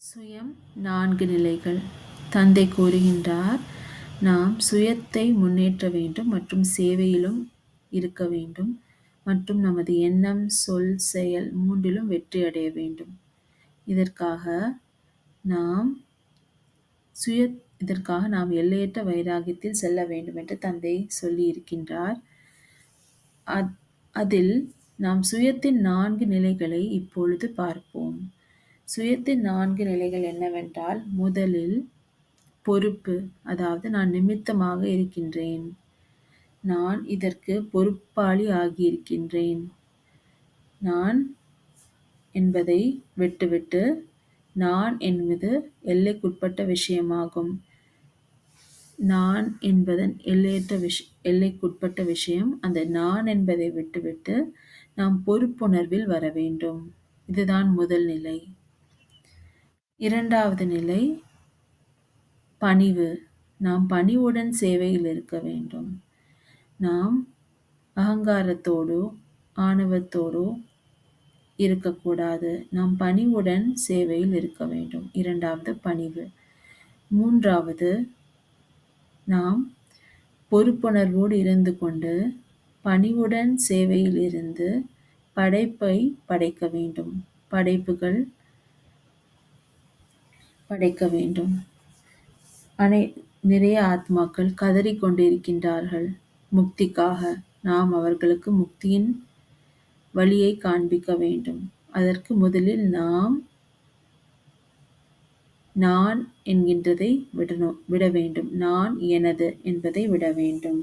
சுயம் 4 நிலைகள். தந்தை கூறுகின்றார், நாம் சுயத்தை முன்னேற்ற வேண்டும் மற்றும் சேவையிலும் இருக்க வேண்டும் மற்றும் நமது எண்ணம், சொல், செயல் மூன்றிலும் வெற்றி அடைய வேண்டும். இதற்காக நாம் எல்லையற்ற வைராகியத்தில் செல்ல வேண்டும் என்று தந்தை சொல்லி இருக்கின்றார். அதில் நாம் சுயத்தின் 4 நிலைகளை இப்பொழுது பார்ப்போம். சுயத்தின் 4 நிலைகள் என்னவென்றால், முதலில் பொறுப்பு, அதாவது நான் நிமித்தமாக இருக்கின்றேன், நான் இதற்கு பொறுப்பாளி ஆகியிருக்கின்றேன். நான் என்பதை விட்டுவிட்டு, நான் என்பது எல்லைக்குட்பட்ட விஷயமாகும். நான் என்பதன் எல்லைக்குட்பட்ட விஷயம். அந்த நான் என்பதை விட்டுவிட்டு நாம் பொறுப்புணர்வில் வர வேண்டும். இதுதான் முதல் நிலை. இரண்டாவது நிலை பணிவு. நாம் பணிவுடன் சேவையில் இருக்க வேண்டும். நாம் அகங்காரத்தோடோ ஆணவத்தோடோ இருக்கக்கூடாது. நாம் பணிவுடன் சேவையில் இருக்க வேண்டும். இரண்டாவது பணிவு. மூன்றாவது, நாம் பொறுப்புணர்வோடு இருந்து கொண்டு பணிவுடன் சேவையில் இருந்து படைப்பை படைக்க வேண்டும். படைப்புகள் படைக்க வேண்டும். நிறைய ஆத்மாக்கள் கதறிக்கொண்டு இருக்கின்றார்கள் முக்திக்காக. நாம் அவர்களுக்கு முக்தியின் வழியை காண்பிக்க வேண்டும். அதற்கு முதலில் நான் என்கின்றதை விட வேண்டும். நான், எனது என்பதை விட வேண்டும்.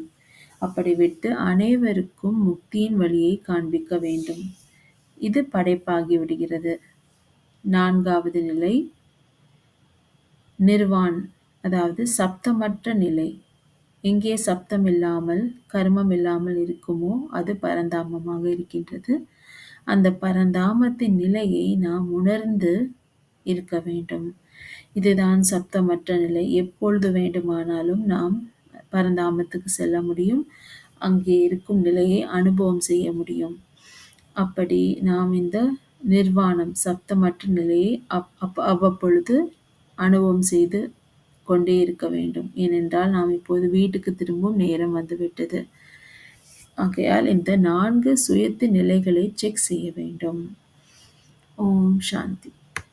அப்படி விட்டு அனைவருக்கும் முக்தியின் வழியை காண்பிக்க வேண்டும். இது படைப்பாகி விடுகிறது. நான்காவது நிலை நிர்வான், அதாவது சப்தமற்ற நிலை. எங்கே சப்தம் இல்லாமல் கர்மம் இல்லாமல் இருக்குமோ அது பரந்தாமமாக இருக்கின்றது. அந்த பரந்தாமத்தின் நிலையை நாம் உணர்ந்து இருக்க வேண்டும். இதுதான் சப்தமற்ற நிலை. எப்பொழுது வேண்டுமானாலும் நாம் பரந்தாமத்துக்கு செல்ல முடியும். அங்கே இருக்கும் நிலையை அனுபவம் செய்ய முடியும். அப்படி நாம் இந்த நிர்வாணம், சப்தமற்ற நிலையை அவ்வப்பொழுது அனுபவம் செய்து கொண்டே இருக்க வேண்டும். ஏனென்றால் நாம் இப்போது வீட்டுக்கு திரும்பும் நேரம் வந்துவிட்டது. ஆகையால் இந்த 4 சுயத்தின் நிலைகளை செக் செய்ய வேண்டும். ஓம் சாந்தி.